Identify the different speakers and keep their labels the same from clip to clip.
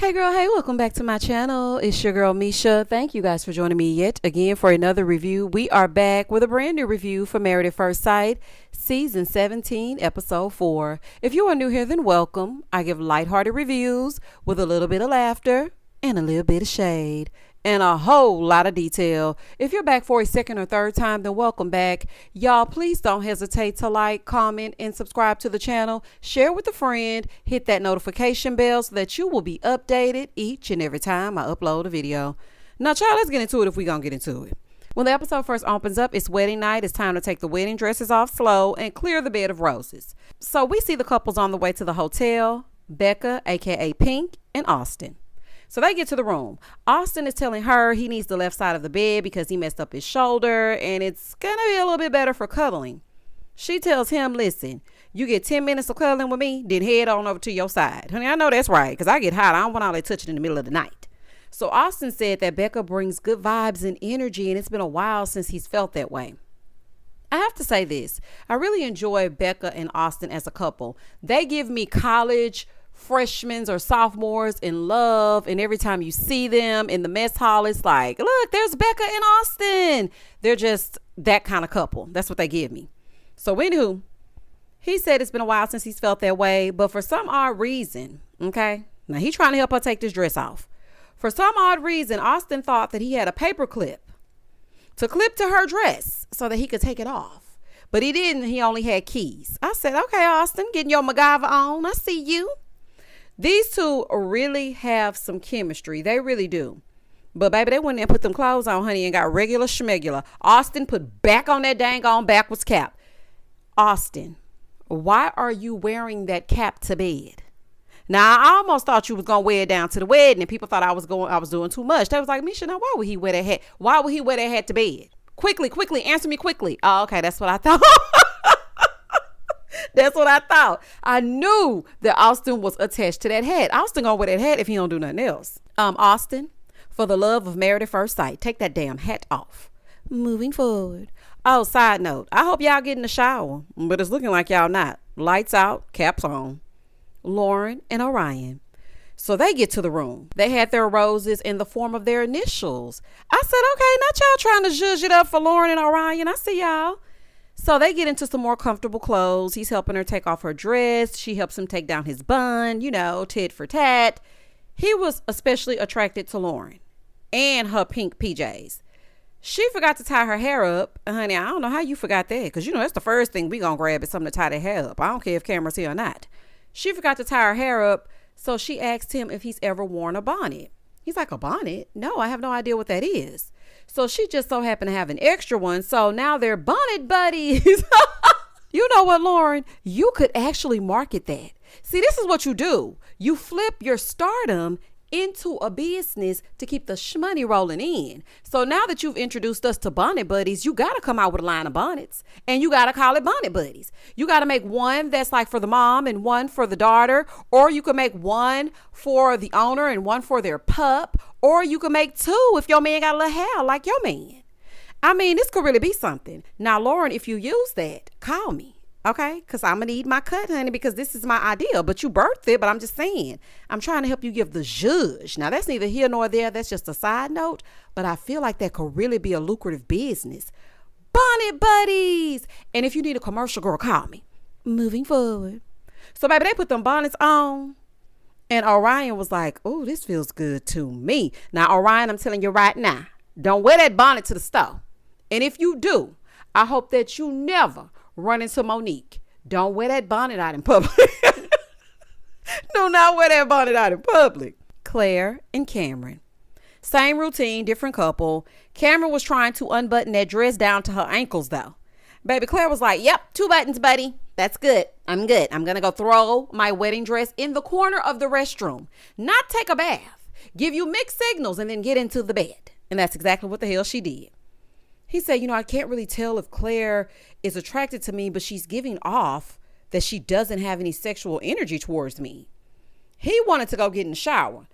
Speaker 1: Hey girl, hey, welcome back to my channel. It's your girl Misha. Thank you guys for joining me yet again for another review. We are back with a brand new review for Married at First Sight, Season 17, Episode 4. If you are new here, then welcome. I give lighthearted reviews with a little bit of laughter and a little bit of shade and a whole lot of detail. If you're back for a second or third time, then welcome back. Y'all, please don't hesitate to like, comment, and subscribe to the channel. Share with a friend. Hit that notification bell so that you will be updated each and every time I upload a video. Now, child, let's get into it if we're going to get into it. When the episode first opens up, it's wedding night. It's time to take the wedding dresses off slow and clear the bed of roses. So we see the couples on the way to the hotel, Becca, aka Pink, and Austin. So they get to the room. Austin is telling her he needs the left side of the bed because he messed up his shoulder and it's going to be a little bit better for cuddling. She tells him, listen, you get 10 minutes of cuddling with me, then head on over to your side. Honey, I know that's right because I get hot. I don't want all that touching in the middle of the night. So Austin said that Becca brings good vibes and energy, and it's been a while since he's felt that way. I have to say this. I really enjoy Becca and Austin as a couple. They give me college freshmen or sophomores in love, and every time you see them in the mess hall, it's like, look, there's Becca and Austin. They're just that kind of couple. That's what they give me. So anywho, he said it's been a while since he's felt that way, but for some odd reason, okay, now he's trying to help her take this dress off. For some odd reason, Austin thought that he had a paper clip to clip to her dress so that he could take it off, but he didn't. He only had keys. I said, okay, Austin, getting your MacGyver on. I see you. These two really have some chemistry. They really do. But baby, they went in and put them clothes on, honey, and got regular schmegula. Austin put back on that dang on backwards cap. Austin, why are you wearing that cap to bed? Now, I almost thought you was going to wear it down to the wedding, and people thought I was doing too much. They was like, Misha, now why would he wear that hat? Why would he wear that hat to bed? Quickly, answer me quickly. Oh, okay, that's what I thought. That's what I thought. I knew that Austin was attached to that hat. Austin gonna wear that hat if he don't do nothing else. Austin, for the love of Married at First Sight, take that damn hat off. Moving forward. Oh, side note, I hope y'all get in the shower, but it's looking like y'all not. Lights out, caps on. Lauren and Orion. So they get to the room. They had their roses in the form of their initials. I said, okay, not y'all trying to zhuzh it up for Lauren and Orion. I see y'all. So they get into some more comfortable clothes. He's helping her take off her dress. She helps him take down his bun, tit for tat. He was especially attracted to Lauren and her pink PJs. She forgot to tie her hair up. Honey, I don't know how you forgot that because, that's the first thing we going to grab is something to tie their hair up. I don't care if camera's here or not. She forgot to tie her hair up, so she asked him if he's ever worn a bonnet. He's like, a bonnet? No, I have no idea what that is. So she just so happened to have an extra one. So now they're bonnet buddies. You know what, Lauren? You could actually market that. See, this is what you do. You flip your stardom into a business to keep the shmoney rolling in. So now that you've introduced us to bonnet buddies, you got to come out with a line of bonnets and you got to call it bonnet buddies. You got to make one that's like for the mom and one for the daughter, or you could make one for the owner and one for their pup, or you could make two if your man got a little hair like your man. I mean, this could really be something. Now, Lauren, if you use that, call me. Okay, because I'm going to need my cut, honey, because this is my idea. But you birthed it, but I'm just saying, I'm trying to help you give the zhuzh. Now, that's neither here nor there. That's just a side note. But I feel like that could really be a lucrative business. Bonnet buddies. And if you need a commercial, girl, call me. Moving forward. So, baby, they put them bonnets on. And Orion was like, oh, this feels good to me. Now, Orion, I'm telling you right now, don't wear that bonnet to the store. And if you do, I hope that you never run into Monique. Don't wear that bonnet out in public. Do not wear that bonnet out in public. Claire and Cameron. Same routine, different couple. Cameron was trying to unbutton that dress down to her ankles, though. Baby Claire was like, yep, 2 buttons, buddy. That's good. I'm good. I'm going to go throw my wedding dress in the corner of the restroom. Not take a bath. Give you mixed signals and then get into the bed. And that's exactly what the hell she did. He said, I can't really tell if Claire is attracted to me, but she's giving off that she doesn't have any sexual energy towards me. He wanted to go get in the shower.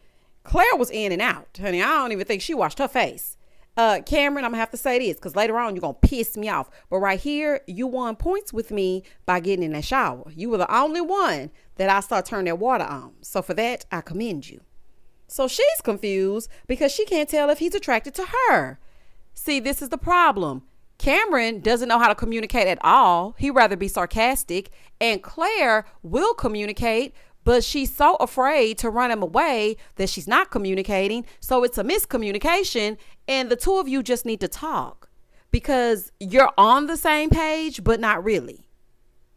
Speaker 1: Claire was in and out. Honey, I don't even think she washed her face. Cameron, I'm going to have to say this because later on you're going to piss me off. But right here, you won points with me by getting in that shower. You were the only one that I saw turn that water on. So for that, I commend you. So she's confused because she can't tell if he's attracted to her. See, this is the problem. Cameron doesn't know how to communicate at all. He'd rather be sarcastic. And Claire will communicate, but she's so afraid to run him away that she's not communicating. So it's a miscommunication. And the two of you just need to talk because you're on the same page, but not really.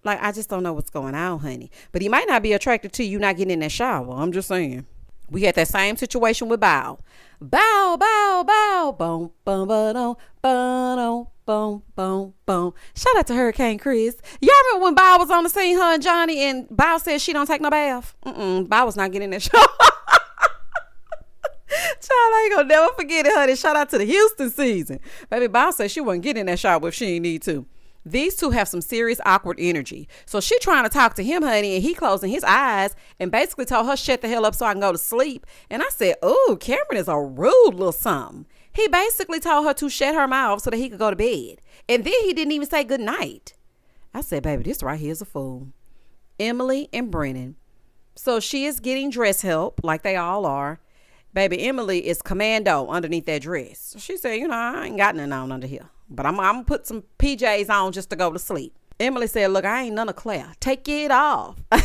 Speaker 1: Like, I just don't know what's going on, honey. But he might not be attracted to you not getting in that shower. I'm just saying. We had that same situation with Bow. Bow, bow, bow. Boom, boom, boom, boom, boom, boom, boom. Shout out to Hurricane Chris. Y'all remember when Bow was on the scene, her and Johnny, and Bow said she don't take no bath? Bow was not getting in that shower. Child, I ain't gonna never forget it, honey. Shout out to the Houston season. Baby, Bow said she wasn't getting in that shower if she ain't need to. These two have some serious awkward energy. So she trying to talk to him, honey, and he closing his eyes and basically told her shut the hell up so I can go to sleep. And I said, oh, Cameron is a rude little something. He basically told her to shut her mouth so that he could go to bed. And then he didn't even say good night. I said, baby, this right here is a fool. Emily and Brennan. So she is getting dress help like they all are. Baby, Emily is commando underneath that dress. She said, I ain't got nothing on under here. But I'm going to put some PJs on just to go to sleep. Emily said, look, I ain't none of Claire. Take it off. Baby,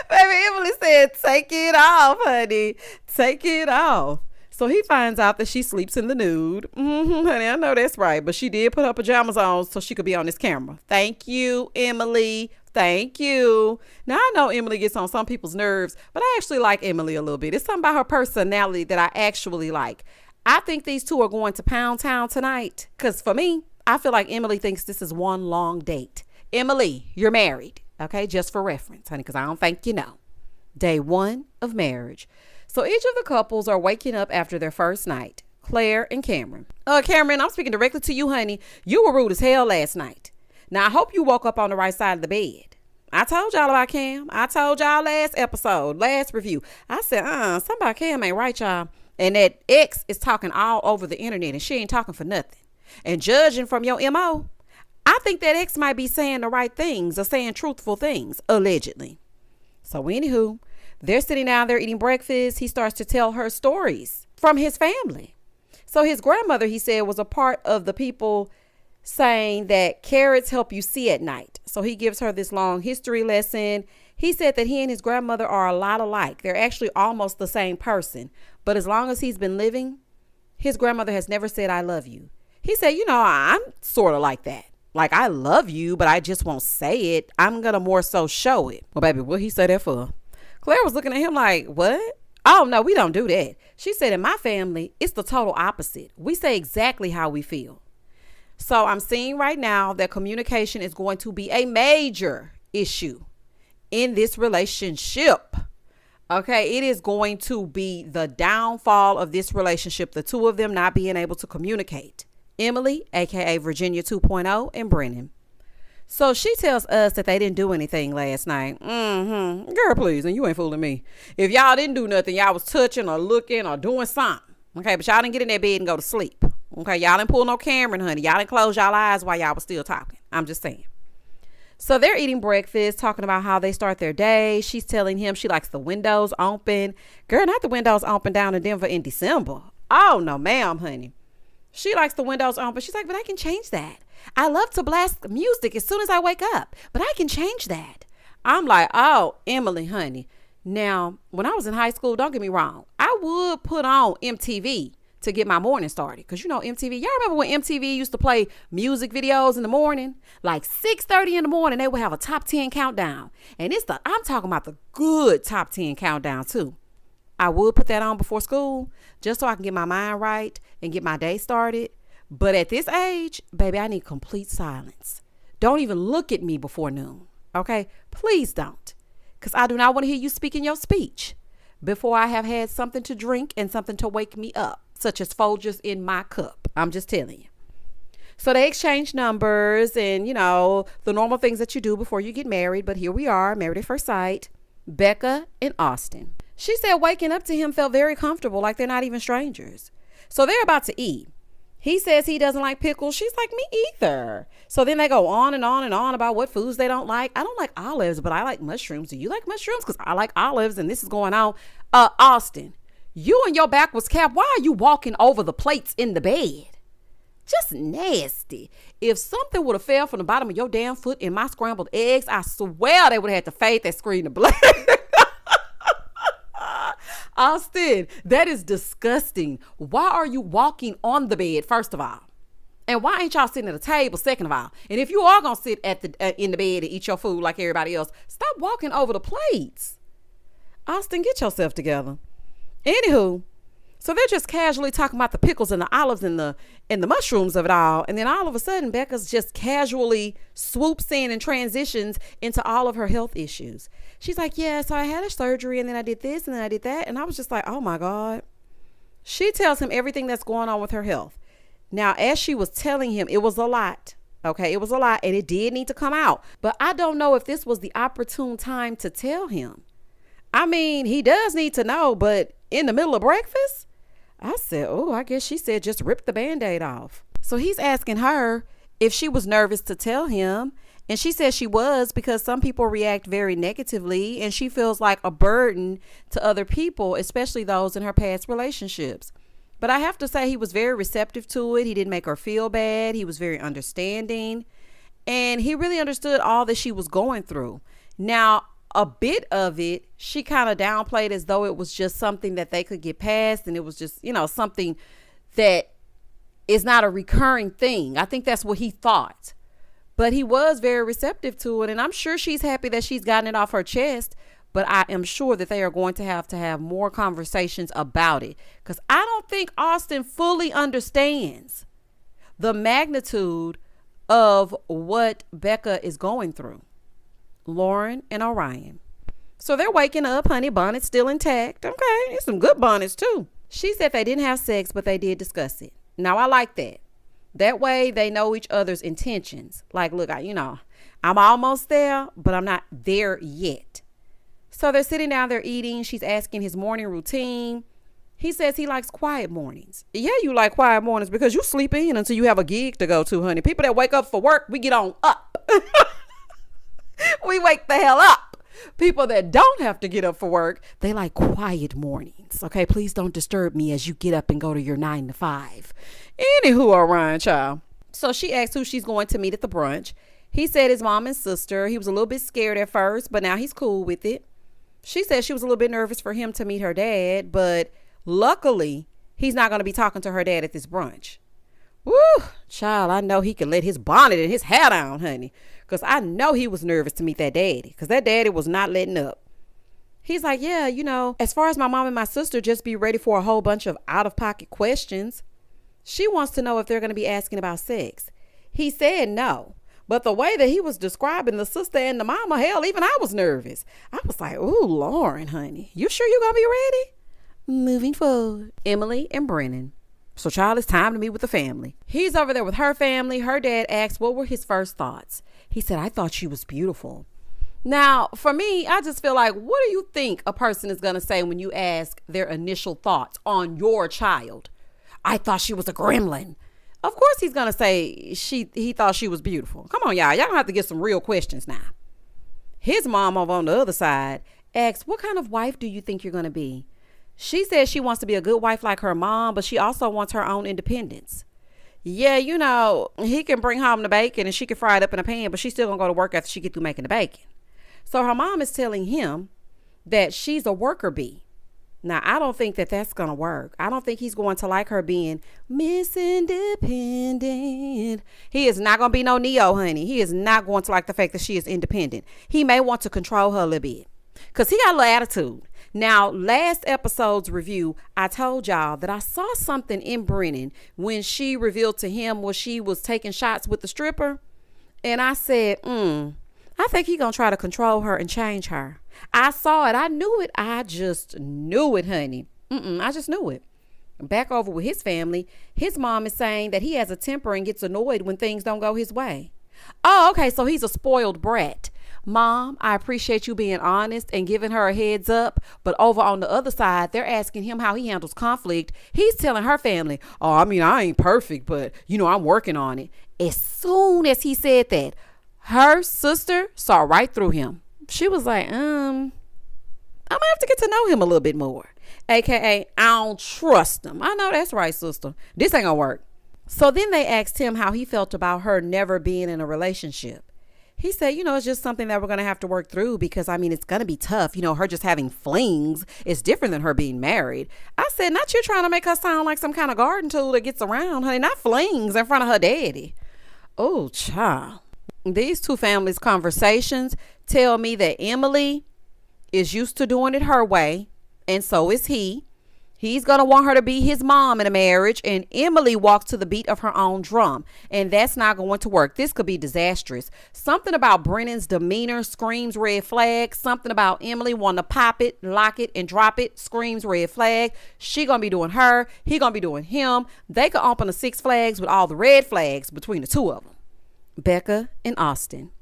Speaker 1: Emily said, take it off, honey. Take it off. So he finds out that she sleeps in the nude. Honey, I know that's right. But she did put her pajamas on so she could be on this camera. Thank you, Emily. Thank you. Now, I know Emily gets on some people's nerves, but I actually like Emily a little bit. It's something about her personality that I actually like. I think these two are going to Pound Town tonight. Because for me, I feel like Emily thinks this is one long date. Emily, you're married. Okay, just for reference, honey, because I don't think you know. Day 1 of marriage. So each of the couples are waking up after their first night. Claire and Cameron. Cameron, I'm speaking directly to you, honey. You were rude as hell last night. Now, I hope you woke up on the right side of the bed. I told y'all about Cam. I told y'all last episode, last review. I said, something about Cam ain't right, y'all. And that ex is talking all over the internet and she ain't talking for nothing. And judging from your MO, I think that ex might be saying the right things or saying truthful things, allegedly. So anywho, they're sitting down there eating breakfast. He starts to tell her stories from his family. So his grandmother, he said, was a part of the people saying that carrots help you see at night. So he gives her this long history lesson. He said that he and his grandmother are a lot alike. They're actually almost the same person. But as long as he's been living, his grandmother has never said, I love you. He said, I'm sort of like that. Like, I love you, but I just won't say it. I'm going to more so show it. Well, baby, what he say that for? Claire was looking at him like, what? Oh, no, we don't do that. She said, in my family, it's the total opposite. We say exactly how we feel. So I'm seeing right now that communication is going to be a major issue in this relationship. Okay, it is going to be the downfall of this relationship, the two of them not being able to communicate. Emily, aka Virginia 2.0, and Brennan. So she tells us that they didn't do anything last night. Girl, please, and you ain't fooling me. If y'all didn't do nothing, y'all was touching or looking or doing something. Okay, but y'all didn't get in that bed and go to sleep. Okay, y'all didn't pull no Cameron, honey. Y'all didn't close y'all eyes while y'all was still talking. I'm just saying. So they're eating breakfast, talking about how they start their day. She's telling him she likes the windows open. Girl, not the windows open down in Denver in December. Oh, no, ma'am, honey. She likes the windows open. She's like, but I can change that. I love to blast music as soon as I wake up, but I can change that. I'm like, oh, Emily, honey. Now, when I was in high school, don't get me wrong, I would put on MTV to get my morning started. Because, MTV, y'all remember when MTV used to play music videos in the morning? Like 6:30 in the morning, they would have a top 10 countdown. And I'm talking about the good top 10 countdown too. I would put that on before school just so I can get my mind right and get my day started. But at this age, baby, I need complete silence. Don't even look at me before noon. Okay? Please don't. Because I do not want to hear you speaking your speech before I have had something to drink and something to wake me up, such as Folgers in my cup. I'm just telling you. So they exchange numbers and, the normal things that you do before you get married. But here we are, married at first sight, Becca and Austin. She said waking up to him felt very comfortable, like they're not even strangers. So they're about to eat. He says he doesn't like pickles. She's like, me either. So then they go on and on and on about what foods they don't like. I don't like olives, but I like mushrooms. Do you like mushrooms? Because I like olives, and this is going on. Austin, you and your backwards cap, why are you walking over the plates in the bed? Just nasty. If something would have fell from the bottom of your damn foot in my scrambled eggs, I swear they would have had to fade that screen to black. Austin, that is disgusting. Why are you walking on the bed, first of all? And why ain't y'all sitting at a table, second of all? And if you are going to sit in the bed and eat your food like everybody else, stop walking over the plates. Austin, get yourself together. Anywho, so they're just casually talking about the pickles and the olives and the mushrooms of it all. And then all of a sudden, Becca's just casually swoops in and transitions into all of her health issues. She's like, yeah, so I had a surgery and then I did this and then I did that. And I was just like, oh my God. She tells him everything that's going on with her health. Now, as she was telling him, it was a lot. Okay, it was a lot and it did need to come out. But I don't know if this was the opportune time to tell him. I mean, he does need to know, but in the middle of breakfast? I said, oh, I guess she said just rip the Band-Aid off. So he's asking her if she was nervous to tell him. And she says she was, because some people react very negatively and she feels like a burden to other people, especially those in her past relationships. But I have to say he was very receptive to it. He didn't make her feel bad. He was very understanding. And he really understood all that she was going through. Now, a bit of it, she kind of downplayed as though it was just something that they could get past. And it was just, something that is not a recurring thing. I think that's what he thought. But he was very receptive to it. And I'm sure she's happy that she's gotten it off her chest. But I am sure that they are going to have more conversations about it. Because I don't think Austin fully understands the magnitude of what Becca is going through. Lauren and Orion. So they're waking up, honey, bonnets still intact. Okay, there's some good bonnets too. She said they didn't have sex, but they did discuss it. Now, I like that. That way they know each other's intentions. Like, look, I'm almost there, but I'm not there yet. So they're sitting down, they're eating. She's asking his morning routine. He says he likes quiet mornings. Yeah, you like quiet mornings because you sleep in until you have a gig to go to, honey. People that wake up for work, we get on up. We wake the hell up. People that don't have to get up for work, they like quiet mornings. Okay, please don't disturb me as you get up and go to your 9 to 5. Anywho, Orion, child. So she asked who she's going to meet at the brunch. He said his mom and sister. He was a little bit scared at first, but now he's cool with it. She said she was a little bit nervous for him to meet her dad, but luckily he's not going to be talking to her dad at this brunch. Woo, child, I know he can let his bonnet and his hat on, honey. Because I know he was nervous to meet that daddy. Because that daddy was not letting up. He's like, yeah, as far as my mom and my sister, just be ready for a whole bunch of out-of-pocket questions. She wants to know if they're going to be asking about sex. He said no. But the way that he was describing the sister and the mama, hell, even I was nervous. I was like, ooh, Lauren, honey, you sure you're going to be ready? Moving forward. Emily and Brennan. So, child, it's time to meet with the family. He's over there with her family. Her dad asked what were his first thoughts. He said, I thought she was beautiful. Now, for me, I just feel like, what do you think a person is going to say when you ask their initial thoughts on your child? I thought she was a gremlin. Of course he's going to say he thought she was beautiful. Come on, y'all. Y'all don't have to get some real questions now. His mom over on the other side asked, what kind of wife do you think you're going to be? She says she wants to be a good wife like her mom, but she also wants her own independence. Yeah, he can bring home the bacon and she can fry it up in a pan, but she's still going to go to work after she get through making the bacon. So her mom is telling him that she's a worker bee. Now, I don't think that that's going to work. I don't think he's going to like her being Miss Independent. He is not going to be no Neo, honey. He is not going to like the fact that she is independent. He may want to control her a little bit because he got a little attitude. Now, last episode's review, I told y'all that I saw something in Brennan when she revealed to him where she was taking shots with the stripper. And I said, I think he's going to try to control her and change her. I saw it. I knew it. I just knew it, honey. I just knew it. Back over with his family, his mom is saying that he has a temper and gets annoyed when things don't go his way. Oh, okay. So he's a spoiled brat. Mom, I appreciate you being honest and giving her a heads up. But over on the other side, they're asking him how he handles conflict. He's telling her family, oh, I mean, I ain't perfect, but I'm working on it. As soon as he said that, her sister saw right through him. She was like, I'm gonna have to get to know him a little bit more. AKA, I don't trust him. I know that's right, sister. This ain't gonna work. So then they asked him how he felt about her never being in a relationship. He said, it's just something that we're going to have to work through because, it's going to be tough. Her just having flings is different than her being married. I said, not you trying to make her sound like some kind of garden tool that gets around, honey, not flings in front of her daddy. Oh, child. These two families' conversations tell me that Emily is used to doing it her way, and so is he. He's going to want her to be his mom in a marriage, and Emily walks to the beat of her own drum, and that's not going to work. This could be disastrous. Something about Brennan's demeanor screams red flag. Something about Emily wanting to pop it, lock it, and drop it screams red flag. She going to be doing her. He going to be doing him. They could open the Six Flags with all the red flags between the two of them, Becca and Austin.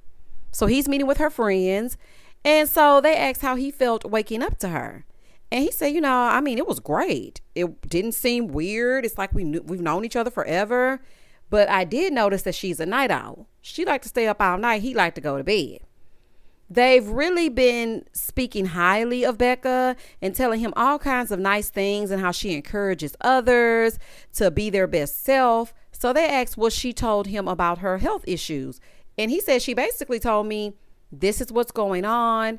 Speaker 1: So he's meeting with her friends, and so they asked how he felt waking up to her. And he said, it was great. It didn't seem weird. It's like we've known each other forever. But I did notice that she's a night owl. She liked to stay up all night. He liked to go to bed. They've really been speaking highly of Becca and telling him all kinds of nice things and how she encourages others to be their best self. So they asked what she told him about her health issues. And he said she basically told me, this is what's going on.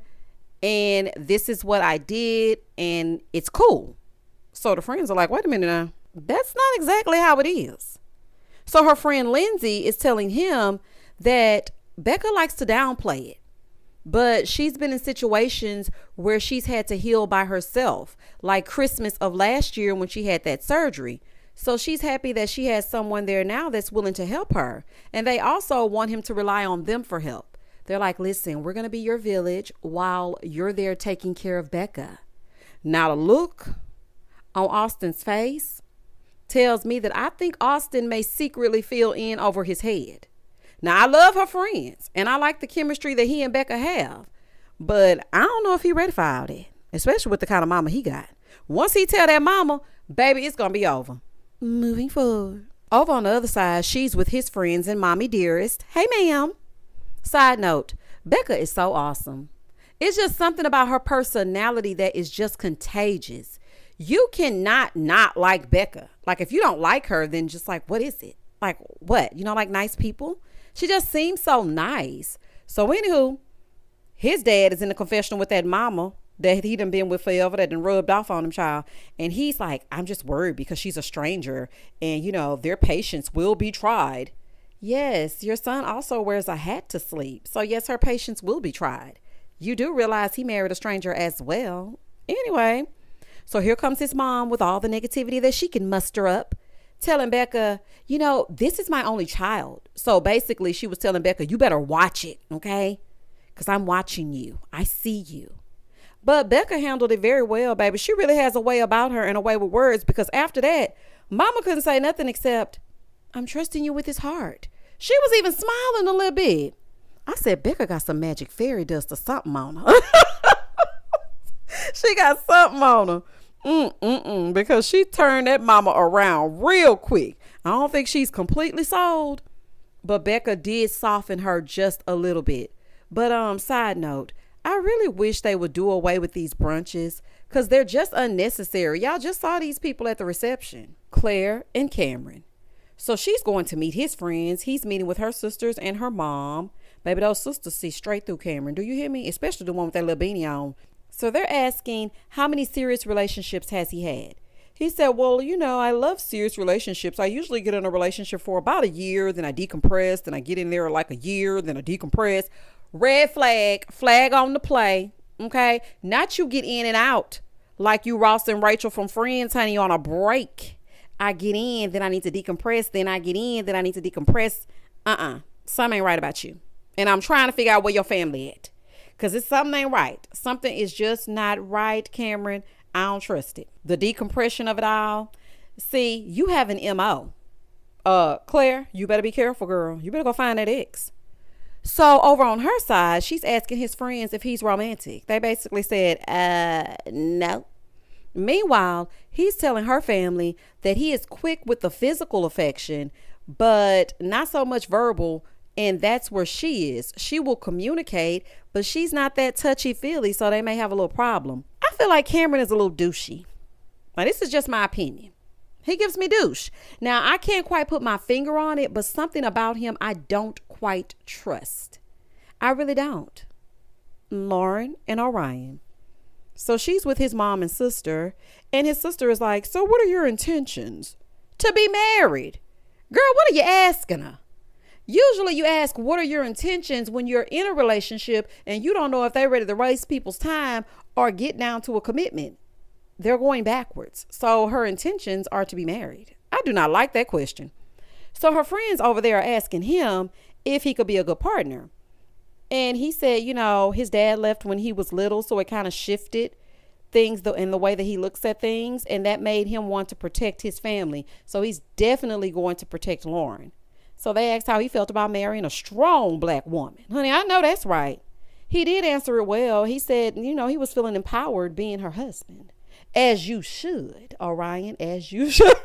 Speaker 1: And this is what I did, and it's cool. So the friends are like, wait a minute now. That's not exactly how it is. So her friend Lindsay is telling him that Becca likes to downplay it. But she's been in situations where she's had to heal by herself, like Christmas of last year when she had that surgery. So she's happy that she has someone there now that's willing to help her. And they also want him to rely on them for help. They're like, listen, we're going to be your village while you're there taking care of Becca. Now, the look on Austin's face tells me that I think Austin may secretly feel in over his head. Now, I love her friends, and I like the chemistry that he and Becca have. But I don't know if he's ready for all that, especially with the kind of mama he got. Once he tell that mama, baby, it's going to be over. Moving forward. Over on the other side, she's with his friends and Mommy Dearest. Hey, ma'am. Side note, Becca is so awesome. It's just something about her personality that is just contagious. You cannot not like Becca. Like, if you don't like her, then just like, what is it? Like, what? Like nice people? She just seems so nice. So anywho, his dad is in the confessional with that mama that he done been with forever, that done rubbed off on him, child. And he's like, I'm just worried because she's a stranger and, their patience will be tried. Yes, your son also wears a hat to sleep. So yes, her patience will be tried. You do realize he married a stranger as well. Anyway, so here comes his mom with all the negativity that she can muster up, telling Becca, this is my only child. So basically she was telling Becca, you better watch it, okay? Because I'm watching you. I see you. But Becca handled it very well, baby. She really has a way about her and a way with words, because after that, mama couldn't say nothing except, I'm trusting you with his heart. She was even smiling a little bit. I said, Becca got some magic fairy dust or something on her. She got something on her. Because she turned that mama around real quick. I don't think she's completely sold. But Becca did soften her just a little bit. But side note, I really wish they would do away with these brunches because they're just unnecessary. Y'all just saw these people at the reception. Claire and Cameron. So she's going to meet his friends. He's meeting with her sisters and her mom. Baby, those sisters see straight through Cameron. Do you hear me? Especially the one with that little beanie on. So they're asking, how many serious relationships has he had? He said, well, I love serious relationships. I usually get in a relationship for about a year, then I decompress, then I get in there like a year, then I decompress. Red flag, flag on the play. Okay. Not you get in and out like you Ross and Rachel from Friends, honey, on a break. I get in, then I need to decompress. Then I get in, then I need to decompress. Something ain't right about you. And I'm trying to figure out where your family at. Because it's something ain't right. Something is just not right, Cameron. I don't trust it. The decompression of it all. See, you have an MO. Claire, you better be careful, girl. You better go find that ex. So over on her side, she's asking his friends if he's romantic. They basically said, no. Meanwhile, he's telling her family that he is quick with the physical affection, but not so much verbal. And that's where she is. She will communicate, but she's not that touchy-feely, so they may have a little problem. I feel like Cameron is a little douchey. Now, this is just my opinion. He gives me douche. Now, I can't quite put my finger on it, but something about him I don't quite trust. I really don't. Lauren and Orion. So she's with his mom and sister, and his sister is like, so what are your intentions? To be married. Girl, what are you asking her? Usually you ask, what are your intentions when you're in a relationship and you don't know if they're ready to waste people's time or get down to a commitment. They're going backwards. So her intentions are to be married. I do not like that question. So her friends over there are asking him if he could be a good partner. And he said, his dad left when he was little, so it kind of shifted things in the way that he looks at things. And that made him want to protect his family. So he's definitely going to protect Lauren. So they asked how he felt about marrying a strong black woman. Honey, I know that's right. He did answer it well. He said, he was feeling empowered being her husband. As you should, Orion, as you should.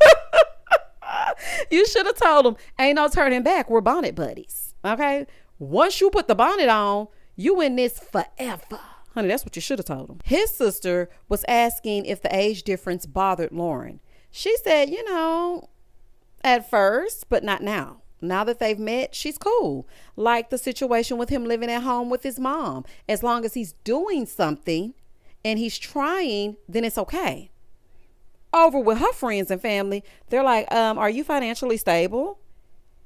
Speaker 1: You should have told him, ain't no turning back. We're bonnet buddies. Okay? Once you put the bonnet on, you in this forever. Honey, that's what you should have told him. His sister was asking if the age difference bothered Lauren. She said, at first, but not now. Now that they've met, she's cool. Like the situation with him living at home with his mom. As long as he's doing something and he's trying, then it's okay. Over with her friends and family, they're like, are you financially stable?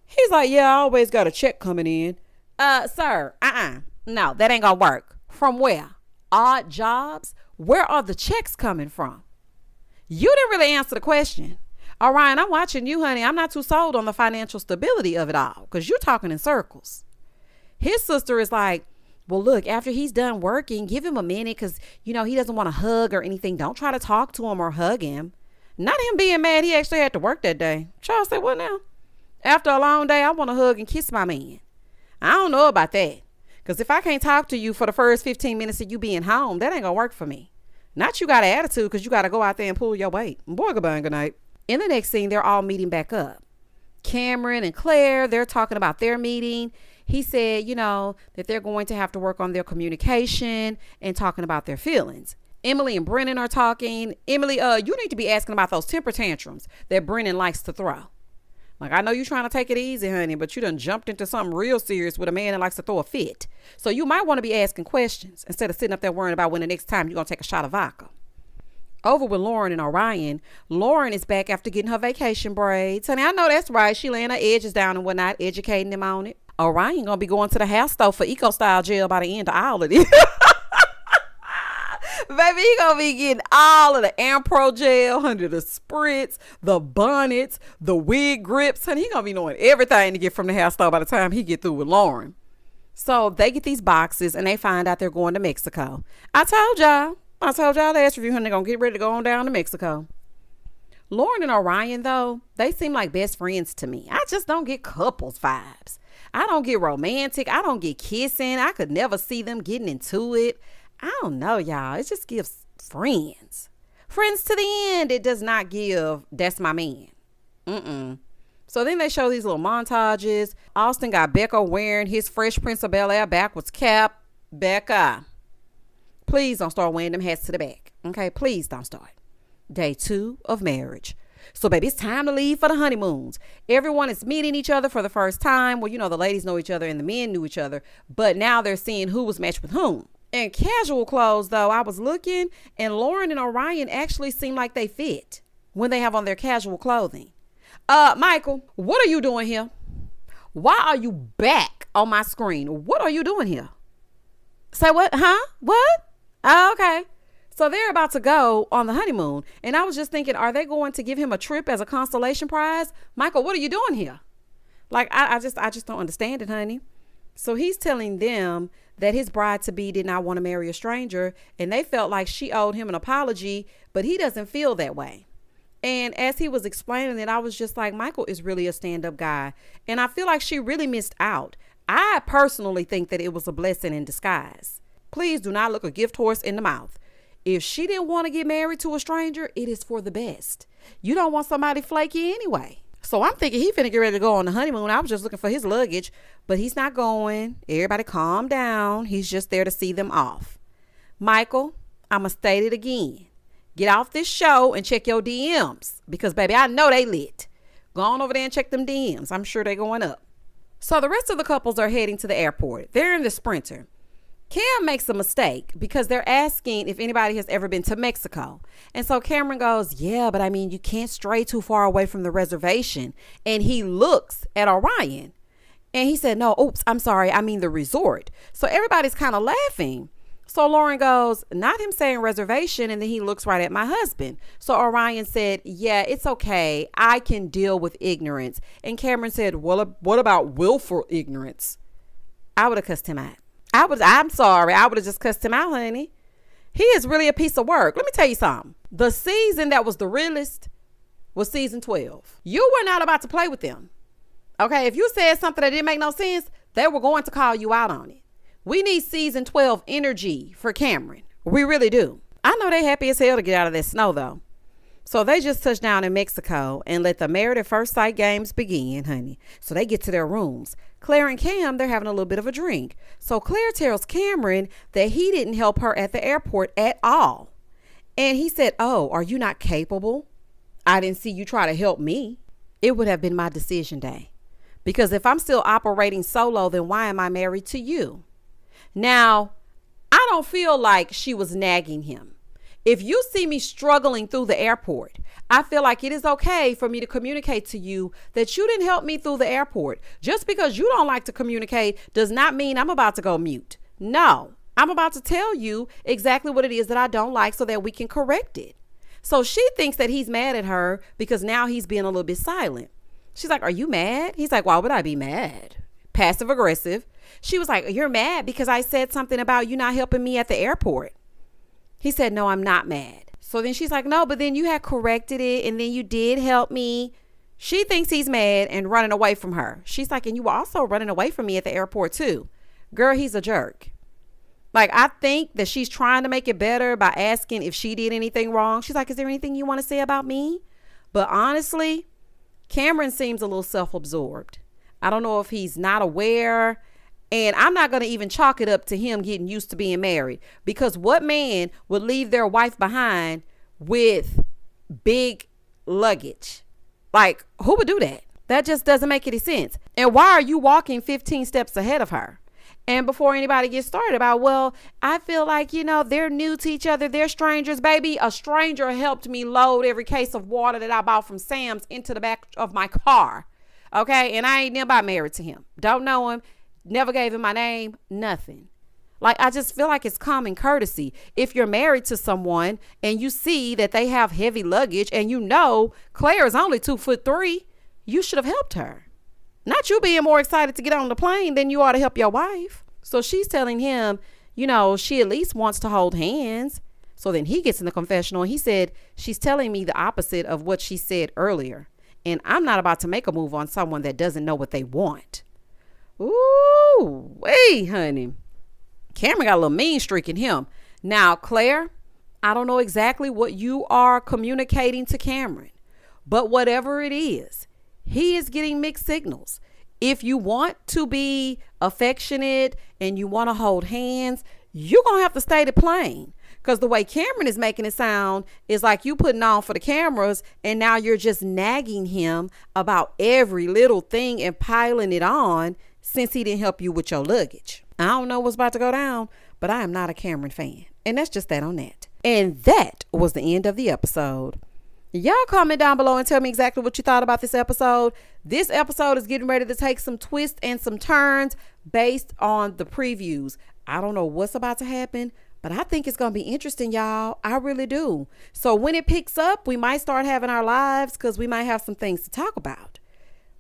Speaker 1: He's like, yeah, I always got a check coming in. Sir, no, that ain't gonna work. From where? Odd jobs? Where are the checks coming from? You didn't really answer the question. Orion, I'm watching you, honey. I'm not too sold on the financial stability of it all because you're talking in circles. His sister is like, well, look, after he's done working, give him a minute because, he doesn't want to hug or anything. Don't try to talk to him or hug him. Not him being mad he actually had to work that day. Charles said, what now? After a long day, I want to hug and kiss my man. I don't know about that because if I can't talk to you for the first 15 minutes of you being home, that ain't going to work for me. Not you got an attitude because you got to go out there and pull your weight. Boy, goodbye and good night. In the next scene, they're all meeting back up. Cameron and Claire, they're talking about their meeting. He said, that they're going to have to work on their communication and talking about their feelings. Emily and Brennan are talking. Emily, you need to be asking about those temper tantrums that Brennan likes to throw. Like, I know you're trying to take it easy, honey, but you done jumped into something real serious with a man that likes to throw a fit. So you might want to be asking questions instead of sitting up there worrying about when the next time you're going to take a shot of vodka. Over with Lauren and Orion. Lauren is back after getting her vacation braids. Honey, I know that's right. She laying her edges down and whatnot, educating them on it. Orion gonna be going to the hair store for eco-style gel by the end of all of this. Baby, he gonna be getting all of the Ampro gel, under the spritz, the bonnets, the wig grips. Honey, he gonna be knowing everything to get from the hair store by the time he get through with Lauren. So they get these boxes and they find out they're going to Mexico. I told y'all last review, honey, they're going to get ready to go on down to Mexico. Lauren and Orion, though, they seem like best friends to me. I just don't get couples vibes. I don't get romantic. I don't get kissing. I could never see them getting into it. I don't know, y'all. It just gives friends. Friends to the end. It does not give, that's my man. So then they show these little montages. Austin got Becca wearing his Fresh Prince of Bel-Air backwards cap. Becca, please don't start wearing them hats to the back. Okay, please don't start. Day 2 of marriage. So, baby, it's time to leave for the honeymoons. Everyone is meeting each other for the first time. Well, the ladies know each other and the men knew each other. But now they're seeing who was matched with whom. In casual clothes, though, I was looking, and Lauren and Orion actually seem like they fit when they have on their casual clothing. Michael, what are you doing here? Why are you back on my screen? What are you doing here? Say what? Huh? What? Oh, okay. So they're about to go on the honeymoon. And I was just thinking, are they going to give him a trip as a consolation prize? Michael, what are you doing here? Like, I just don't understand it, honey. So he's telling them that his bride-to-be did not want to marry a stranger. And they felt like she owed him an apology, but he doesn't feel that way. And as he was explaining it, I was just like, Michael is really a stand-up guy. And I feel like she really missed out. I personally think that it was a blessing in disguise. Please do not look a gift horse in the mouth. If she didn't want to get married to a stranger, it is for the best. You don't want somebody flaky anyway. So I'm thinking he finna get ready to go on the honeymoon. I was just looking for his luggage, but he's not going. Everybody calm down. He's just there to see them off. Michael, I'ma state it again. Get off this show and check your DMs because, baby, I know they lit. Go on over there and check them DMs. I'm sure they're going up. So the rest of the couples are heading to the airport. They're in the Sprinter. Cam makes a mistake because they're asking if anybody has ever been to Mexico. And so Cameron goes, yeah, but I mean, you can't stray too far away from the reservation. And he looks at Orion and he said, no, oops, I'm sorry. I mean the resort. So everybody's kind of laughing. So Lauren goes, not him saying reservation. And then he looks right at my husband. So Orion said, yeah, it's okay. I can deal with ignorance. And Cameron said, well, what about willful ignorance? I would have cussed him out. I'm sorry. I would have just cussed him out, honey. He is really a piece of work. Let me tell you something. The season that was the realest was season 12. You were not about to play with them. Okay. If you said something that didn't make no sense, they were going to call you out on it. We need season 12 energy for Cameron. We really do. I know they happy as hell to get out of that snow though. So they just touched down in Mexico and let the Married at First Sight games begin, honey. So they get to their rooms. Claire and Cam, they're having a little bit of a drink. So Claire tells Cameron that he didn't help her at the airport at all. And he said, oh, are you not capable? I didn't see you try to help me. It would have been my decision day. Because if I'm still operating solo, then why am I married to you? Now, I don't feel like she was nagging him. If you see me struggling through the airport, I feel like it is okay for me to communicate to you that you didn't help me through the airport. Just because you don't like to communicate does not mean I'm about to go mute. No, I'm about to tell you exactly what it is that I don't like so that we can correct it. So she thinks that he's mad at her because now he's being a little bit silent. She's like, are you mad? He's like, why would I be mad? Passive aggressive. She was like, you're mad because I said something about you not helping me at the airport. He said, no, I'm not mad. So then she's like, no, but then you had corrected it and then you did help me. She thinks he's mad and running away from her. She's like, and you were also running away from me at the airport too. Girl, he's a jerk. Like, I think that she's trying to make it better by asking if she did anything wrong. She's like, is there anything you want to say about me? But honestly, Cameron seems a little self-absorbed. I don't know if he's not aware. And I'm not going to even chalk it up to him getting used to being married, because what man would leave their wife behind with big luggage? Like, who would do that? That just doesn't make any sense. And why are you walking 15 steps ahead of her? And before anybody gets started about, well, I feel like, you know, they're new to each other. They're strangers, baby. A stranger helped me load every case of water that I bought from Sam's into the back of my car. Okay. And I ain't never married to him. Don't know him. Never gave him my name, nothing. Like, I just feel like it's common courtesy. If you're married to someone and you see that they have heavy luggage and you know Claire is only 2'3", you should have helped her. Not you being more excited to get on the plane than you are to help your wife. So she's telling him, you know, she at least wants to hold hands. So then he gets in the confessional and he said, she's telling me the opposite of what she said earlier. And I'm not about to make a move on someone that doesn't know what they want. Ooh, wait, honey. Cameron got a little mean streak in him. Now, Claire, I don't know exactly what you are communicating to Cameron, but whatever it is, he is getting mixed signals. If you want to be affectionate and you want to hold hands, you're going to have to stay the plane. Because the way Cameron is making it sound is like you putting on for the cameras and now you're just nagging him about every little thing and piling it on since he didn't help you with your luggage. I don't know what's about to go down, but I am not a Cameron fan. And that's just that on that. And that was the end of the episode. Y'all comment down below and tell me exactly what you thought about this episode. This episode is getting ready to take some twists and some turns based on the previews. I don't know what's about to happen, but I think it's going to be interesting, y'all. I really do. So when it picks up, we might start having our lives because we might have some things to talk about.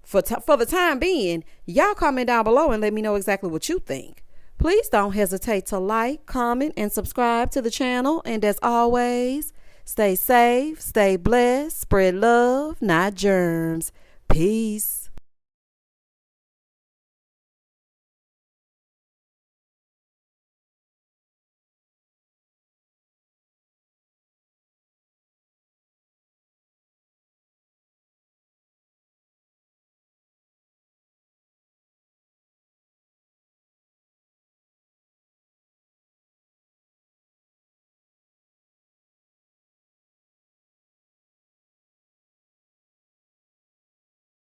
Speaker 1: For the time being, y'all comment down below and let me know exactly what you think. Please don't hesitate to like, comment, and subscribe to the channel. And as always, stay safe, stay blessed, spread love, not germs. Peace.